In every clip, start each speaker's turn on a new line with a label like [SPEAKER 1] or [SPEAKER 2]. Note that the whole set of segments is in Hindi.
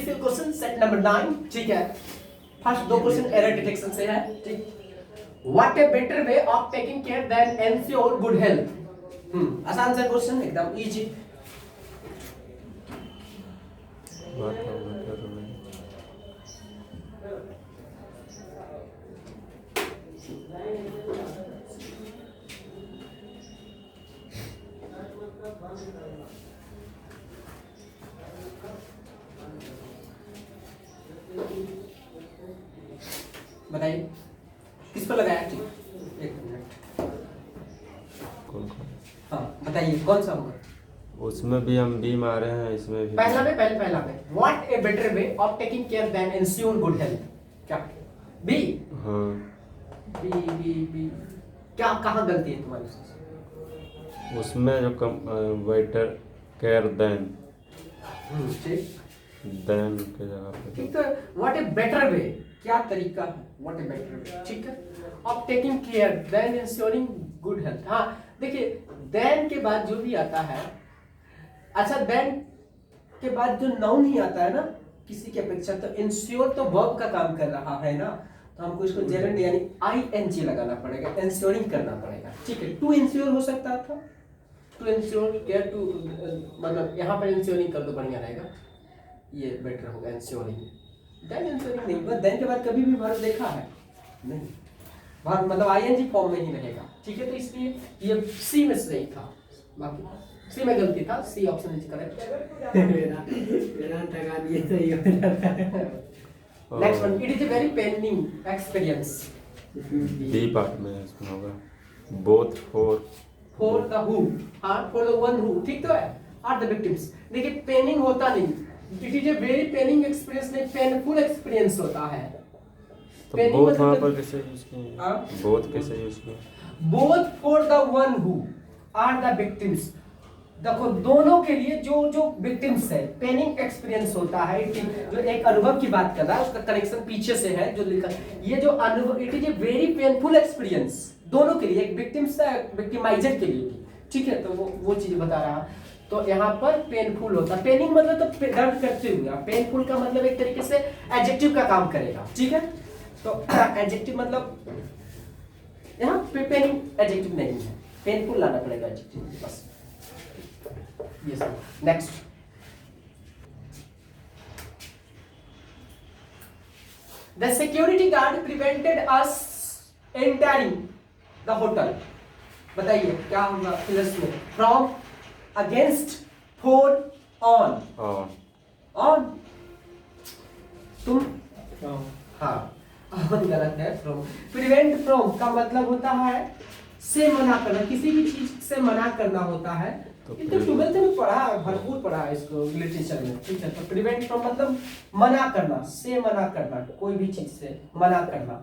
[SPEAKER 1] प्रीवियस क्वेश्चन सेट नंबर 9, ठीक है। फर्स्ट दो क्वेश्चन एरर डिटेक्शन से है, ठीक। What a better way of taking care then ensure good health. आसान सा क्वेश्चन, एकदम इजी। बताइए किस पर लगाया? ठीक, एक मिनट।
[SPEAKER 2] कौन कौन?
[SPEAKER 1] हाँ बताइए कौन सा होगा?
[SPEAKER 2] उसमें भी हम बी मारे हैं, इसमें भी।
[SPEAKER 1] पहला में what a better way of taking care then ensure good health. क्या बी?
[SPEAKER 2] हाँ
[SPEAKER 1] बी क्या, कहाँ गलती है तुम्हारी?
[SPEAKER 2] उसमें जो कम वेटर केयर देन
[SPEAKER 1] ठीक,
[SPEAKER 2] देन के जगह पे
[SPEAKER 1] ठीक। तो व्हाट ए बेटर वे, क्या तरीका है? व्हाट ए बेटर वे, ठीक है, of taking care then ensuring good health. हाँ देखिए, देन के बाद जो भी आता है, अच्छा देन के बाद जो नाउन ही आता है ना किसी की अपेक्षा, तो इंश्योर तो वर्ब का काम कर रहा है ना, तो हमको इसको जेरेंड यानी आईएनजी लगाना पड़ेगा, इंश्योरिंग करना पड़ेगा, ठीक है। टू इंश्योर हो सकता था, टू इंश्योर केयर टू, मतलब यहाँ पर इंश्योरिंग कर दो, बढ़िया रहेगा, ये बेटर होगा इंश्योरिंग। देन इंश्योरिंग नहीं, बस देन के बाद कभी भी वर्ब देखा है नहीं, वर्ब मतलब आईएनजी फॉर्म में ही रहेगा, ठीक है। तो इसलिए ये सी में सही था, बाकी सी में गलती था, सी ऑप्शन इज करेक्ट।
[SPEAKER 3] मेरा टका दिए तो ये हो जाता है।
[SPEAKER 1] Next one, it is a very paining experience.
[SPEAKER 2] B part में इसमें होगा बोथ
[SPEAKER 1] फॉर द हु, हां फॉर द वन हु, ठीक तो है, आर द विक्टिम्स। देखिए पेनिंग होता नहीं, it is a very paining experience नहीं, पेनफुल एक्सपीरियंस होता है।
[SPEAKER 2] तो
[SPEAKER 1] पेनिंग
[SPEAKER 2] बोथ
[SPEAKER 1] मतलब
[SPEAKER 2] वहाँ पर कैसे यूज किए?
[SPEAKER 1] हाँ?
[SPEAKER 2] बोथ कैसे यूज किए?
[SPEAKER 1] Both for the one who are the victims. देखो दोनों के लिए जो जो विक्टिम्स है, पेनिंग एक्सपीरियंस होता है, जो एक अनुभव की बात कर रहा है, उसका कनेक्शन पीछे से है जो लिखा, ये जो अनुभव, it is a very painful experience, दोनों के लिए, एक विक्टिम्स है विक्टिमाइजर के लिए भी, ठीक है। तो वो चीज बता रहा, तो यहाँ पर पेनफुल होता, पेनिंग मतलब तो दर्द करते हुए, पेनफुल का मतलब एक तरीके से एडजेक्टिव का काम करेगा, ठीक है। तो एडजेक्टिव मतलब यहाँ पे पेनिंग एडजेक्टिव नहीं है, पेनफुल लाना पड़ेगा एडजेक्टिव, बस ये सब। Next, the security guard prevented us entering the hotel. बताइए क्या होगा प्लस में? From, against, for, on. On तुम, हाँ ऑन गलत है, फ्रॉम। प्रिवेंट फ्रॉम का मतलब होता है से मना करना, किसी भी चीज से मना करना होता है।
[SPEAKER 2] तो
[SPEAKER 1] ये तो 12th में पढ़ा है, भरपूर पढ़ा है इसको लिटरेचर में, ठीक है। तो प्रिवेंट फ्रॉम मतलब मना करना, से मना करना, कोई भी चीज से मना करना,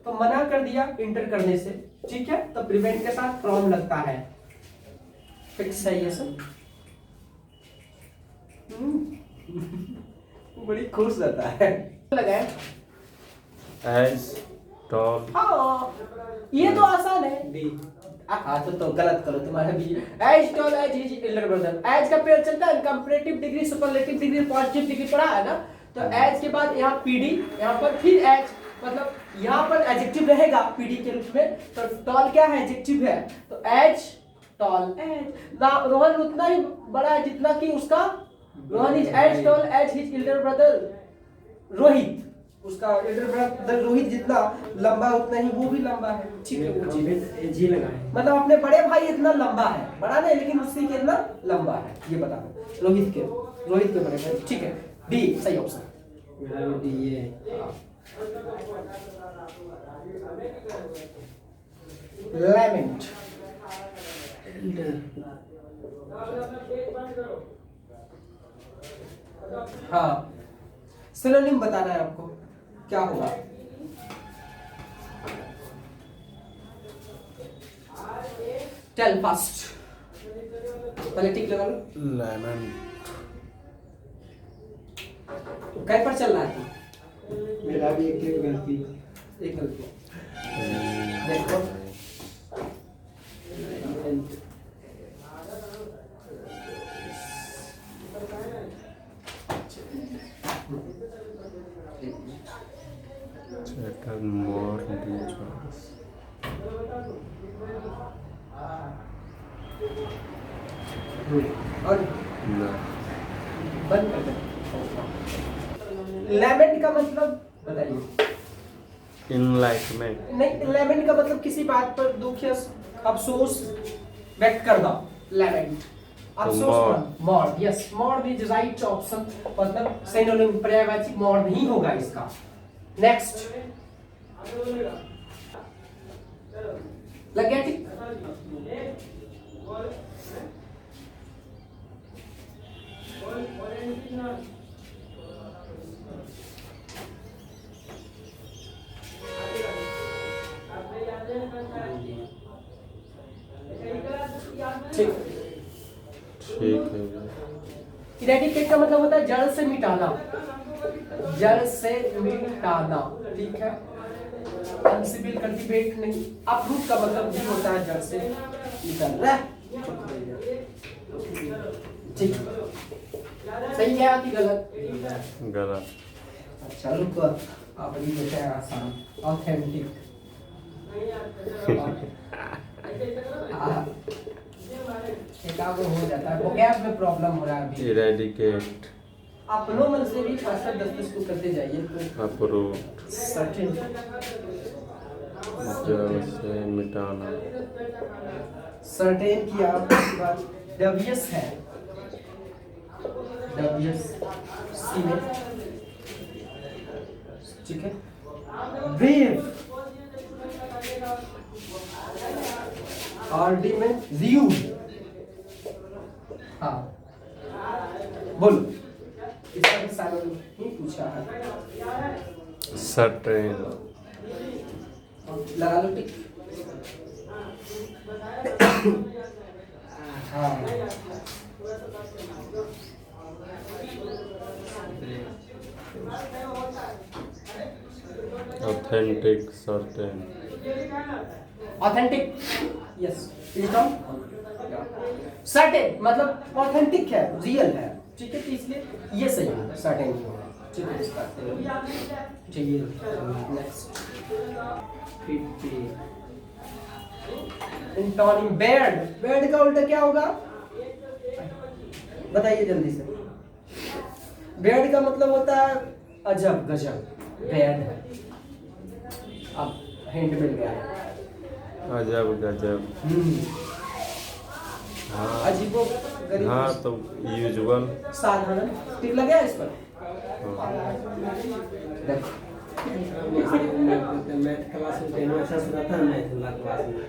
[SPEAKER 1] तो मना कर दिया इंटर करने से, ठीक है। तो प्रिवेंट के साथ फ्रॉम लगता है, फिक्स है ये सब। बड़ी खुश रहता है, लगाए
[SPEAKER 2] एज टॉल।
[SPEAKER 1] हाँ ये तो आसान है। बी, तो गलत करो तुम्हारा B. As tall as his elder brother, as का पेयर चलता है, comparative degree, superlative degree, positive degree पढ़ा है ना। तो एज के बाद यहाँ पीडी, यहाँ पर फिर एज, मतलब यहाँ पर एडजेक्टिव रहेगा पीडी के रूप में। तो टॉल क्या है? एडजेक्टिव है, तो एज टॉल, एज ना। रोहन उतना ही बड़ा है जितना कि उसका, Rohan is as tall as his elder brother Rohit, उसका एल्डर ब्रदर रोहित जितना लंबा उतना ही वो भी लंबा है, ठीक है। वो चीज
[SPEAKER 3] जी लगाए,
[SPEAKER 1] मतलब अपने बड़े भाई इतना लंबा है, बड़ा नहीं लेकिन उससे कितना लंबा है ये बताना, रोहित के बड़े भाई, ठीक है। डी सही ऑप्शन।
[SPEAKER 3] मेरा भी डी है।
[SPEAKER 1] लैमेंट, हाँ सिनोनिम बताना है आपको, क्या होगा? टेल फास्ट, पहले टिक लगा लो।
[SPEAKER 2] लेमन
[SPEAKER 1] कहीं पर चल रहा है?
[SPEAKER 3] मेरा भी एक गलती।
[SPEAKER 1] एक गलती देखो,
[SPEAKER 2] बेटर मोर डी चॉइस।
[SPEAKER 1] और
[SPEAKER 2] ना
[SPEAKER 1] बंद कर दे। लेमेंट का मतलब बताइए।
[SPEAKER 2] इनलाइटमेंट।
[SPEAKER 1] नहीं, लेमेंट का मतलब किसी बात पर दुख या अफसोस व्यक्त करना, लेमेंट। अफसोस mourn, yes, mourn is right option, मतलब सिनोनिम पर्यायवाची मॉर्न ही होगा इसका। नेक्स्ट लग गया ठीक। ठीक
[SPEAKER 2] ठीक है।
[SPEAKER 1] इरेडिकेट का मतलब होता है जड़ से मिटाना, जड़ से मिटाना, ठीक है। अनसिविल कल्टीवेट नहीं। अपरूट का मतलब भी होता है जड़ से निकालना। ठीक, सही है कि गलत?
[SPEAKER 2] गलत।
[SPEAKER 1] अच्छा रुको, अब ये होता है आसान, ऑथेंटिक। एकाग्र हो जाता है, वोकैब में प्रॉब्लम हो रहा है अभी।
[SPEAKER 2] इरेडिकेट।
[SPEAKER 1] अपनों मन से भी 5-10 को करते जाइए तो
[SPEAKER 2] अपरूट।
[SPEAKER 1] सर्टेन।
[SPEAKER 2] जड़ से मिटाना।
[SPEAKER 1] सर्टेन की आपकी बात। डबियस है, डबियस सी में, ठीक है। ब्रेव, आरडी में रियू। हाँ बोलो, इसका भी साइड ही पूछा है।
[SPEAKER 2] सर्टेन।
[SPEAKER 1] लगा लो टिक। हाँ
[SPEAKER 2] authentic. Certain.
[SPEAKER 1] Authentic, yes, is certain मतलब ऑथेंटिक है, रियल है, ठीक है। तो इसलिए ये सही है, सर्टेन ही होगा, ठीक है। इसका चाहिए। नेक्स्ट इंटोनिम, बेड, बेड का उल्टा क्या होगा बताइए जल्दी से। बेड का मतलब होता है अजब गजब, बेड। अब हिंट मिल गया।
[SPEAKER 2] अजब गजब। हाँ।
[SPEAKER 1] अजीबो गरीब।
[SPEAKER 2] हाँ तो यूजुअल।
[SPEAKER 1] साधारण, ठीक लग गया इस पर। देखो
[SPEAKER 3] मैथ क्लास में टेन अच्छा सुनाता है, मैथ वाला क्लास में।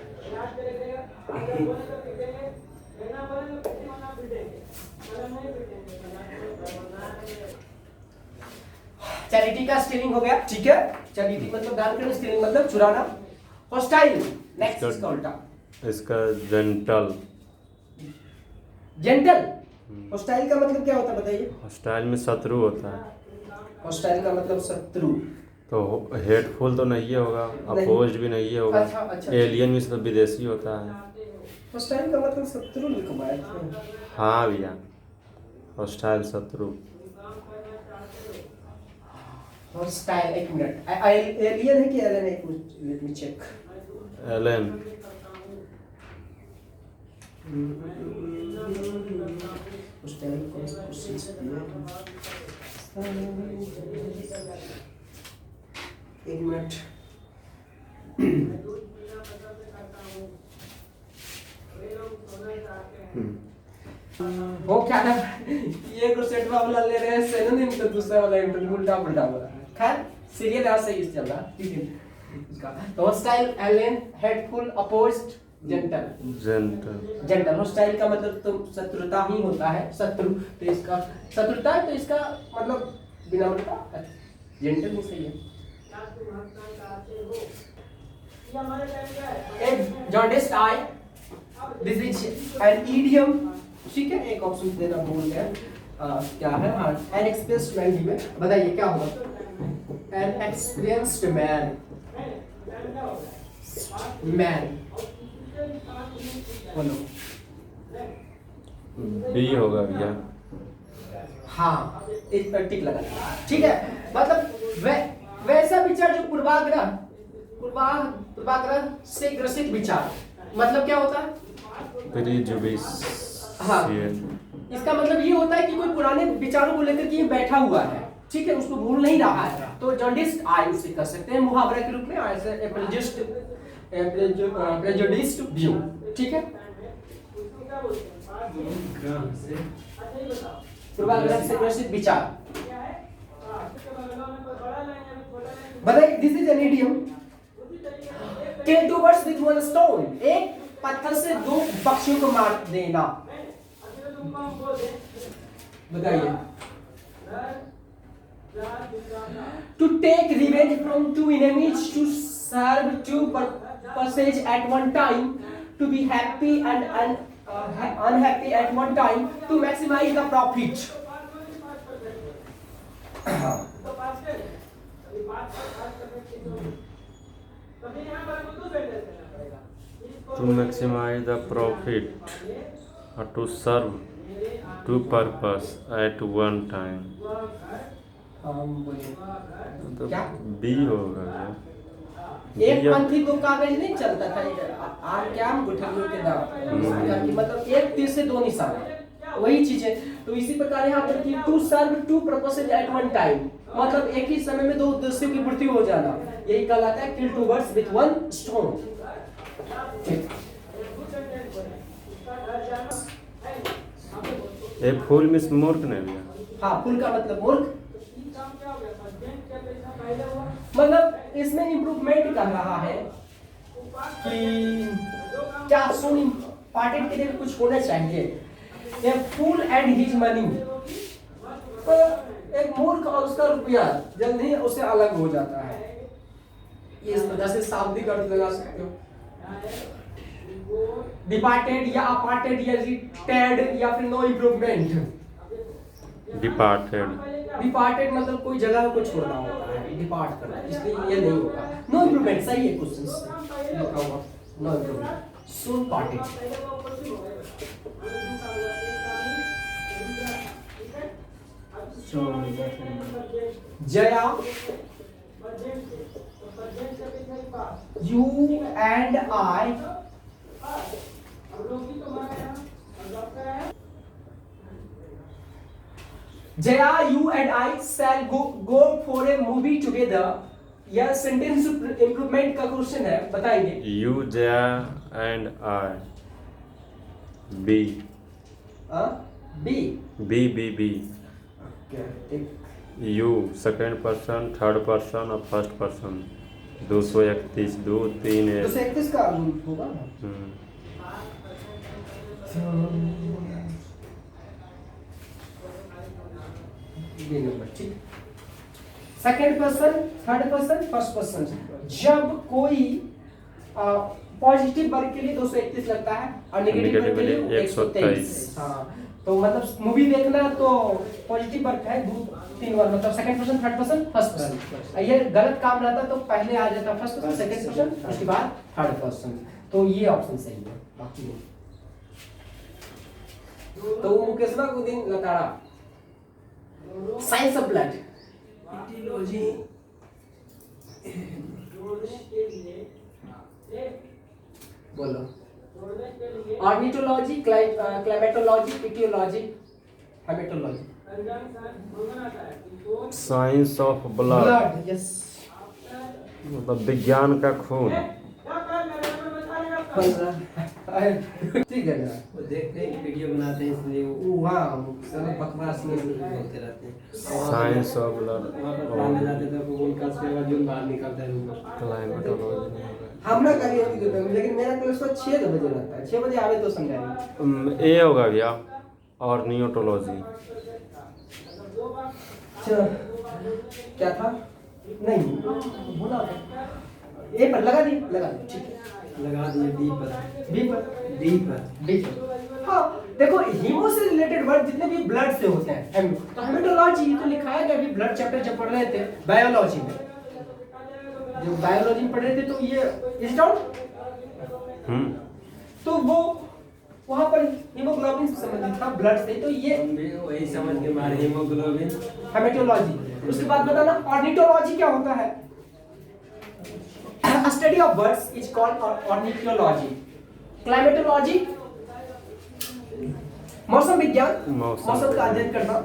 [SPEAKER 1] चैरिटी का स्टीलिंग हो गया, ठीक है। चैरिटी मतलब दान करना, स्टीलिंग मतलब चुराना। हॉस्टाइल, नेक्स्ट इसका उल्टा।
[SPEAKER 2] इसका जेंटल।
[SPEAKER 1] जेंटल। हॉस्टाइल का मतलब क्या होता है बताइए।
[SPEAKER 2] हॉस्टाइल में शत्रु होता है।
[SPEAKER 1] हॉस्टाइल का मतलब शत्रु।
[SPEAKER 2] तो हेटफुल तो नहीं होगा,
[SPEAKER 1] नहीं।
[SPEAKER 2] अपोज्ड भी नहीं होगा।
[SPEAKER 1] अच्छा।
[SPEAKER 2] एलियन में से तो विदेशी होता है।
[SPEAKER 1] हॉस्टाइल का मतलब शत्रु लिखवाए थे।
[SPEAKER 2] हाँ भैया, हॉस्टाइल शत्रु।
[SPEAKER 1] हॉस्टाइल, एक मिनट, एलियन है कि एलियन है, लेट मी चेक।
[SPEAKER 2] एलन।
[SPEAKER 1] हॉस्टाइल को कोशिश एक मिनट। वो क्या है, ये को सेट वाला ले रहे हैं सिनोनिम, तो दूसरा वाला उल्टा उल्टा वाला। खैर सीरियल है, सही चल रहा, ठीक है। इसका तो hostile, alien, hateful, opposed, gentle.
[SPEAKER 2] Gentle.
[SPEAKER 1] Gentle, hostile का मतलब तो शत्रुता ही होता है, शत्रु। तो इसका शत्रुता है, तो इसका मतलब बिना मतलब जेंटल नहीं सही है। एक jaundice I, this is an idiom, ठीक है। एक ऑप्शन देना भूल गया, क्या है। एन एक्सपीरियंस्ड मैन भी में बताइए क्या होगा। एन एक्सपीरियंस्ड मैन, मैन बोलो।
[SPEAKER 2] बी होगा भैया।
[SPEAKER 1] हाँ, इस पर टिक लगा, ठीक है। मतलब वैसा भी विचार जो पूर्वाग्रह से ग्रसित विचार, मतलब क्या होता है? हाँ, इसका मतलब ये होता है कि कोई पुराने विचारों को लेकर के बैठा हुआ है, ठीक है, उसको भूल नहीं रहा है, तो जॉन्डिस आई उसे कह सकते हैं मुहावरे के रूप में, प्रेजुडिस्ड व्यू, ठीक है। पूर्वाग्रह से ग्रसित विचार। बताइए, this is an idiom, kill two birds with one stone, एक पत्थर से दो पक्षियों को मार देना। बताइए, to take revenge from two enemies, to serve two purposes at one time, to be happy and unhappy at one time, to maximize the profit.
[SPEAKER 2] To maximize the profit or to serve two purpose at one time. तो
[SPEAKER 1] क्या?
[SPEAKER 2] बी होगा क्या?
[SPEAKER 1] एक पंथी दो कागज नहीं चलता था, आम के आम गुठलियों के दाम, मतलब एक तीर से दो निशान, वही चीज है। तो इसी प्रकार यहाँ पर to serve two purposes at one time, मतलब एक ही समय में दो उद्देश्यों की पूर्ति हो जाना, यही कहलाता है kill two birds with one stone.
[SPEAKER 2] A fool मिस मूर्ख नहीं भैया?
[SPEAKER 1] हाँ, फूल का मतलब मूर्ख, मतलब इसमें इम्प्रूवमेंट कर रहा है कि क्या सुन इम्पोर्टेंट के लिए कुछ होना चाहिए। ए फूल एंड हिज मनी, तो एक मूर्ख और उसका रुपया जल्द ही उससे अलग हो जाता है, ये इस वजह से शाब्दिक अर्थ लगा सकते हो। डिपार्टेड या अपार्टेड या रिटायर्ड या फिर नो इम्प्रूवमेंट। डिपार्टेड मतलब कोई जगह को छोड़ना होता है, डिपार्ट करना, इसलिए ये नहीं होगा। नो इम्प्रूवमेंट सही है, क्वेश्चन लिखा हुआ no improvement, soon parted. Jaya, you and I Jaya, you and I shall go for a movie together। यह सेंटेंस इम्प्रूवमेंट का क्वेश्चन है, बताएंगे।
[SPEAKER 2] You, Jaya and I, B, B, You second person, third person और फर्स्ट पर्सन, 231, 2, 3 है।
[SPEAKER 1] 231 का होगा ना? ये नंबर, ठीक। Second person, third person, first person, जब कोई पॉजिटिव वर्ग के लिए 231 लगता है और नेगेटिव वर्ग के लिए 123। हाँ, तो मतलब मूवी देखना तो पॉजिटिव वर्ग है, 3 बार, मतलब second person, third person, first person. ये गलत काम रहता तो पहले आ जाता फर्स्ट पर्सन, सेकंड पर्सन, उसके बाद थर्ड पर्सन, तो ये ऑप्शन सही है, बाकी नहीं। तो वो मुकेशवा को दिन लताड़ा, साइंस ऑफ ब्लड, इटियोलॉजी, बोलो, ornithology, climatology, etiology, haematology,
[SPEAKER 2] science of blood,
[SPEAKER 1] yes,
[SPEAKER 2] मतलब विज्ञान का खून।
[SPEAKER 1] ठीक है ना,
[SPEAKER 3] वो देखते हैं वीडियो बनाते हैं, इसलिए वो
[SPEAKER 1] वहाँ सारे बकवास में
[SPEAKER 3] बोलते रहते हैं।
[SPEAKER 2] साइंस ऑफ ब्लड,
[SPEAKER 3] वहाँ पर पढ़ाने जाते थे तो उनका उसके बाद जो बाहर निकलता है रूम में।
[SPEAKER 2] क्लाइमेटोलॉजी।
[SPEAKER 1] हम ना करिए, लेकिन मेरा क्लास तो 6 बजे लगता है, 6 बजे आवे तो समझाएंगे।
[SPEAKER 2] ए होगा भैया, और नियोटोलॉजी।
[SPEAKER 1] क्या था? नहीं भूला, ए पर लगा दी, ठीक है,
[SPEAKER 3] लगा दिए डी पर, डी पर।
[SPEAKER 1] हाँ, देखो हीमो से रिलेटेड वर्ड जितने भी ब्लड से होते हैं, तो हेमेटोलॉजी तो लिखा है कि अभी ब्लड चैप्टर जब पढ़ रहे थे बायोलॉजी में, जो बायोलॉजी में पढ़ रहे थे, तो ये इज डाउट, तो वो वहाँ पर हीमोग्लोबिन से संबंधित था, ब्लड से, तो ये
[SPEAKER 3] वही समझ के मारे हीमोग्लोबिन,
[SPEAKER 1] हेमेटोलॉजी। उसके बाद बताना ऑर्निथोलॉजी क्या होता है? The study of birds is called ornithology. Climatology, मौसम विज्ञान, मौसम का अध्ययन करना।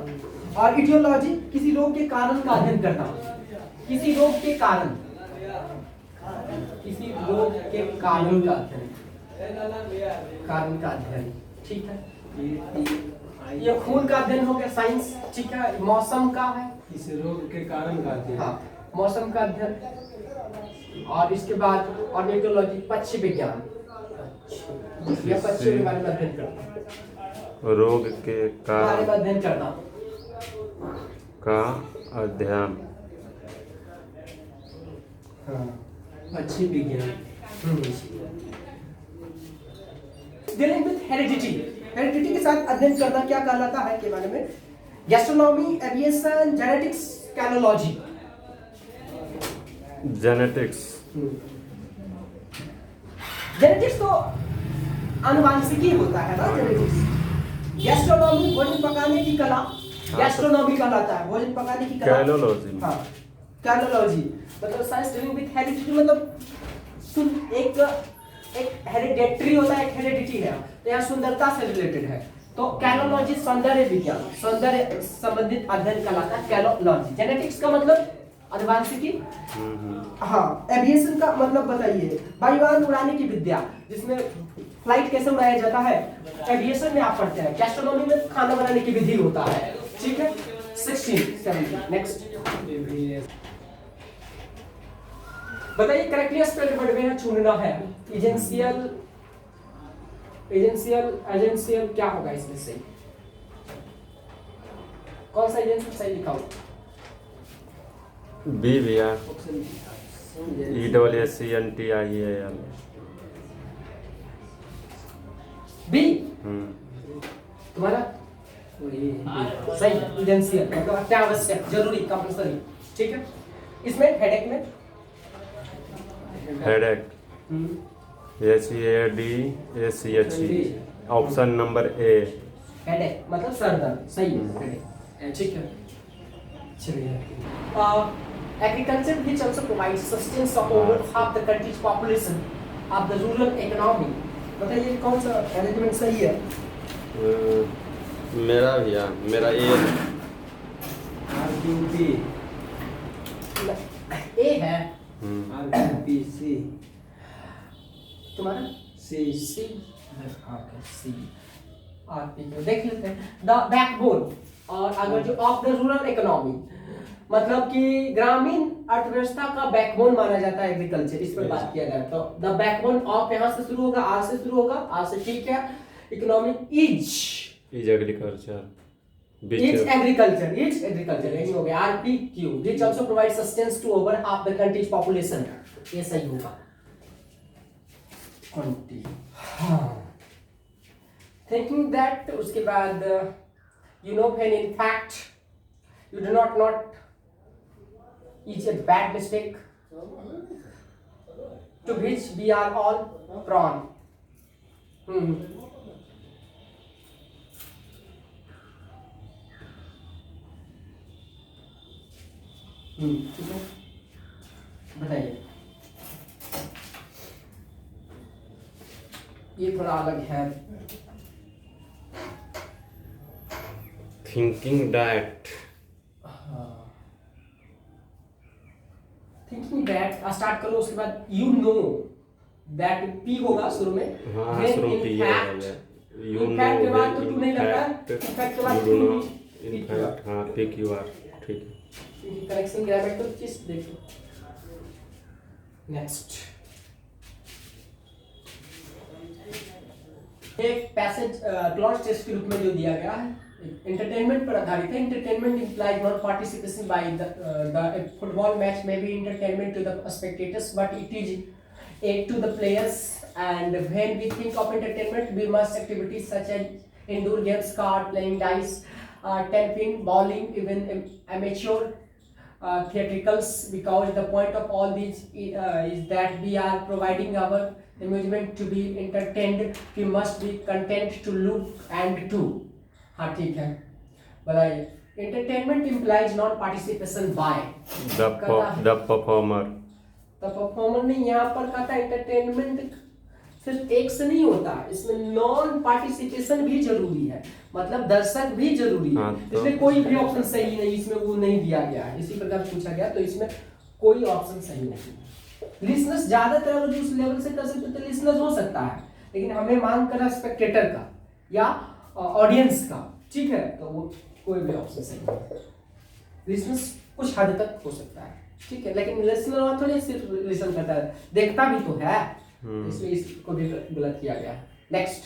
[SPEAKER 1] और इटियोलॉजी, किसी रोग के कारण का अध्ययन करना। किसी रोग के कारण, किसी रोग के कारण का अध्ययन, कारण का अध्ययन, ठीक है। ये खून का अध्ययन हो गया, साइंस, ठीक है। मौसम का है,
[SPEAKER 3] इस रोग के कारण का अध्ययन।
[SPEAKER 1] हाँ, मौसम का अध्ययन। और इसके बाद ऑर्निथोलॉजी, पक्षी विज्ञान, या पक्षियों के बारे में अध्ययन करना,
[SPEAKER 2] रोग के
[SPEAKER 1] बारे में अध्ययन करना
[SPEAKER 2] का अध्ययन।
[SPEAKER 1] हाँ,
[SPEAKER 3] पक्षी विज्ञान।
[SPEAKER 1] डीलिंग विद हेरिडिटी, हेरिडिटी के साथ अध्ययन करना क्या कहलाता है के बारे में? Gastronomy, aviation, genetics, cynology.
[SPEAKER 2] Genetics,
[SPEAKER 1] genetics तो आनुवांशिकी होता है ना, जेनेटिक्स। गैस्ट्रोनॉमी, भोजन पकाने की कला, गैस्ट्रोनॉमी कहलाता है, भोजन पकाने की कला।
[SPEAKER 2] कैनोलॉजी,
[SPEAKER 1] हाँ, कैनोलॉजी मतलब साइंस डीलिंग विद हेरिडिटी, मतलब एक हेरिडेटरी होता है, एक हेरिडिटी है, तो यहाँ सुंदरता से रिलेटेड है। तो कैनोलॉजी सौंदर्य विज्ञान, सौंदर्य संबंधित अध्ययन कहलाता है कैनोलॉजी। जेनेटिक्स का मतलब आनुवांशिकी। हाँ, एविएशन का मतलब बताइए, वायुयान उड़ाने की विद्या, जिसमें फ्लाइट कैसे उड़ाया जाता है, एविएशन में आप पढ़ते हैं। गैस्ट्रोनॉमी में खाना बनाने की विधि होता है, ठीक है। 16, 17, नेक्स्ट बताइए, करेक्टली स्पेल्ड वर्ड में चुनना है। एजेंशियल, एजेंशियल क्या होगा इसमें से? कौन सा एजेंशियल सही लिखा हो?
[SPEAKER 2] बी भैया, EWSCNTIAL।
[SPEAKER 1] बी तुम्हारा सही, एजेंशियल मतलब अत्यावश्यक, जरूरी, कंपल्सरी, ठीक है। इसमें हेडेक में
[SPEAKER 2] headache, HEADACHE, option number A.
[SPEAKER 1] Headache मतलब सर दर्द, सही है, हेडेक, ठीक है। चलिए, agriculture which also provides sustenance of over half the country's population of the rural economy। बताइए कौन सा अरेंजमेंट सही है?
[SPEAKER 2] मेरा भैया, मेरा ए।
[SPEAKER 3] RQP,
[SPEAKER 1] ए है,
[SPEAKER 3] RQPC,
[SPEAKER 1] तुम्हारा
[SPEAKER 3] C,
[SPEAKER 1] सी, ओके सी, आरपी को देख लेते हैं। द बैकबोन, और अगर जो ऑफ द रूरल इकोनॉमी, मतलब कि ग्रामीण अर्थव्यवस्था का बैकबोन माना जाता है एग्रीकल्चर, इस पर बात किया जाए तो द बैकबोन ऑफ यहाँ से शुरू होगा, आर से शुरू होगा, आर से, ठीक है। Economic is
[SPEAKER 2] agriculture,
[SPEAKER 1] is agriculture यही हो गया। R P Q which also provide sustenance to over half the country's population, ये सही होगा। 20 थिंकिंग दैट, उसके बाद you know when in fact you do not is a bad mistake to which we are all prone। ठीक है, बताइए। ये थोड़ा अलग है।
[SPEAKER 2] Thinking that,
[SPEAKER 1] thinking that start करो, उसके बाद यू नो दैट, पी होगा शुरू में।
[SPEAKER 2] हाँ शुरू पी है। यू नो,
[SPEAKER 1] इनफैक्ट के बाद तो तू नहीं लगता है, इनफैक्ट के बाद
[SPEAKER 2] यू
[SPEAKER 1] तू
[SPEAKER 2] नो,
[SPEAKER 1] नहीं।
[SPEAKER 2] इनफैक्ट, हाँ पिक यू आर, ठीक है।
[SPEAKER 1] करेक्शन ग्रामेटिकल चीज देखो। नेक्स्ट, एक पैसेज क्लॉज टेस्ट के रूप में जो दिया गया है, एंटरटेनमेंट पर आधारित है। Entertainment implies not participation by the football match may be entertainment to the spectators but it is aid to the players, and when we think of entertainment we must activities such as indoor games, card playing, dice, tenpin, bowling, even amateur theatricals, because the point of all these is that we are providing our amusement to be entertained, we must be content to look and to। हाँ ठीक है, बताइए। Entertainment implies non participation by
[SPEAKER 2] the performer,
[SPEAKER 1] तो परफॉर्मर नहीं, यहाँ पर कहा था एंटरटेनमेंट सिर्फ एक से नहीं होता, इसमें नॉन पार्टिसिपेशन भी जरूरी है, मतलब दर्शक भी जरूरी है।
[SPEAKER 2] हाँ, तो
[SPEAKER 1] इसमें कोई भी ऑप्शन सही नहीं, इसमें वो नहीं दिया गया है, इसी प्रकार पूछा गया, तो इसमें कोई ऑप्शन सही नहीं। लिसनर्स ज्यादातर अगर जो उस लेवल से कर सकते तो लिसनर्स हो सकता है, लेकिन हमें मांग करा स्पेक्टेटर का या ऑडियंस का, ठीक है, तो वो कोई भी ऑप्शन सही नहीं। लिसनर्स कुछ हद तक हो सकता है, ठीक है, लेकिन लिसनर थोड़ी सिर्फ लिसन करता है, देखता भी तो है, इसमें इसको भी गलत किया गया। नेक्स्ट,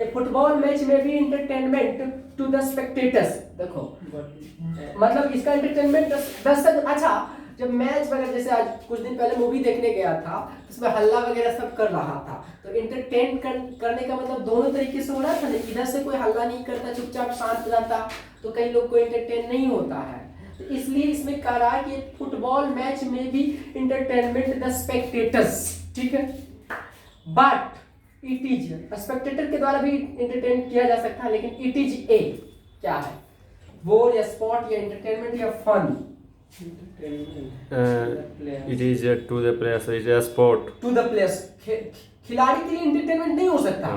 [SPEAKER 1] ए फुटबॉल मैच में भी इंटरटेनमेंट टू द स्पेक्टेटर्स, देखो मतलब इसका एंटरटेनमेंट दर्शक, अच्छा जब मैच वगैरह, जैसे आज कुछ दिन पहले मूवी देखने गया था, उसमें हल्ला वगैरह सब कर रहा था, तो एंटरटेन करने का मतलब दोनों तरीके से हो रहा था ना, इधर से कोई हल्ला नहीं करता, चुपचाप शांत रहता, तो कई लोग को एंटरटेन नहीं होता है, तो इसलिए इसमें कह रहा है कि फुटबॉल मैच में भी इंटरटेनमेंट द स्पेक्टेटर्स, ठीक है, बट इट इज, स्पेक्टेटर के द्वारा भी एंटरटेन किया जा सकता है, लेकिन इट इज ए क्या है, बोर या स्पॉट या एंटरटेनमेंट या fun,
[SPEAKER 2] it is to the players, it is a sport.
[SPEAKER 1] To the players, खिलाड़ी के लिए एंटरटेनमेंट नहीं हो सकता,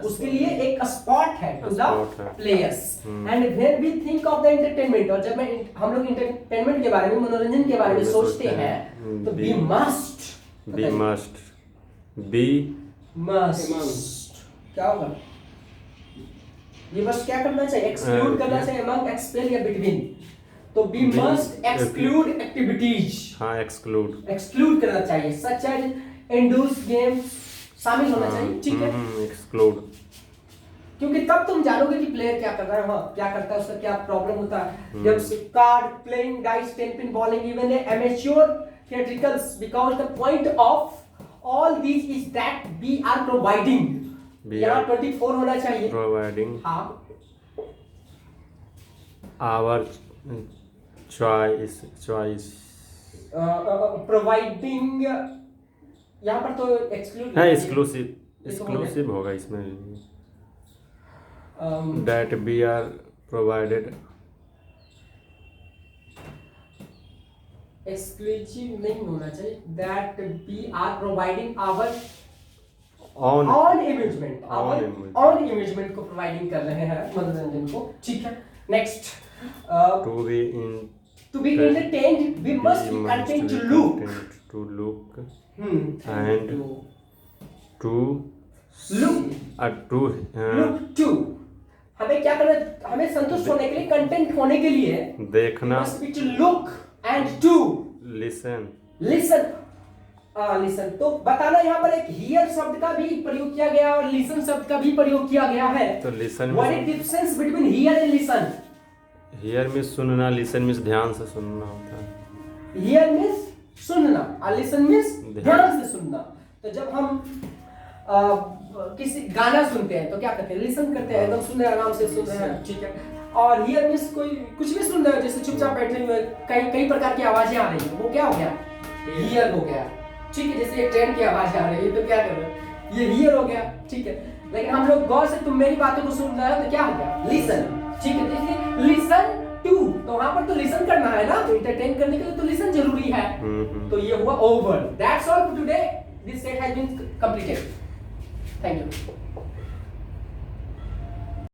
[SPEAKER 1] उसके लिए एक स्पॉट है to the players. And when we think of the entertainment, और जब हम लोग एंटरटेनमेंट के बारे में, मनोरंजन के बारे में सोचते हैं, तो वी मस्ट क्या होगा, ये बस क्या करना चाहिए, एक्सक्लूड करना चाहिए, अमंग, एक्सपेल या बिटवीन, तो बी मस्ट एक्सक्लूड एक्टिविटीज,
[SPEAKER 2] हाँ
[SPEAKER 1] एक्सक्लूड करना चाहिए, सच एज इंडोर्स गेम्स शामिल होना चाहिए, ठीक है,
[SPEAKER 2] एक्सक्लूड,
[SPEAKER 1] क्योंकि तब तुम जानोगे कि प्लेयर क्या कर रहा है, हाँ क्या करता है, उसका क्या प्रॉब्लम होता है, जब card playing, dice, ten pin, bowling, even a amateur theatricals, because the point of all this is that we are providing, यहाँ 24 होना चाहिए,
[SPEAKER 2] प्रोवाइडिंग
[SPEAKER 1] हाँ,
[SPEAKER 2] आवर चॉइस
[SPEAKER 1] प्रोवाइडिंग, यहाँ पर तो एक्सक्लूड
[SPEAKER 2] है, एक्सक्लूसिव होगा इसमें, that we are provided,
[SPEAKER 1] exclusive नहीं होना चाहिए, that we are providing our
[SPEAKER 2] own
[SPEAKER 1] amusement, on amusement को प्रोवाइडिंग कर रहे हैं, मनोरंजन को, ठीक है। Next, to be entertained we must be content to look
[SPEAKER 2] and to
[SPEAKER 1] look to, हमें क्या करना, हमें संतुष्ट होने के लिए, कंटेंट होने के लिए
[SPEAKER 2] देखना,
[SPEAKER 1] must be to look and to
[SPEAKER 2] listen,
[SPEAKER 1] listen, तो बताना, यहाँ पर एक हियर शब्द का भी प्रयोग किया गया और लिसन शब्द का भी प्रयोग किया गया है,
[SPEAKER 2] तो listen,
[SPEAKER 1] what is difference between here and listen,
[SPEAKER 2] here means सुनना, लिसन मींस ध्यान से सुनना होता है,
[SPEAKER 1] हियर मींस सुनना और लिसन मींस ध्यान से सुनना, तो जब हम किसी गाना सुनते हैं तो क्या करते हैं, लिसन करते हैं, एकदम सुन रहे हैं, आराम से सुन रहे हैं, ठीक है, और हियर मींस कोई कुछ भी सुन रहे हो, जैसे चुपचाप बैठे हुए, कई प्रकार की आवाजें आ रही है, वो क्या हो गया, हियर हो गया, ठीक है, जैसे एक ट्रेन की आवाज आ रही है, तो क्या कर रहे हो, ये हियर हो गया, ठीक है, लेकिन हम लोग गौर से तुम मेरी बातों को सुन रहे हो तो क्या हो गया, लिसन, ठीक है, इसलिए लिसन टू, तो वहां पर तो लिसन करना है ना, तो एंटरटेन करने के लिए तो लिसन जरूरी है, तो ये हुआ over, that's all for today, this set has been completed, thank you.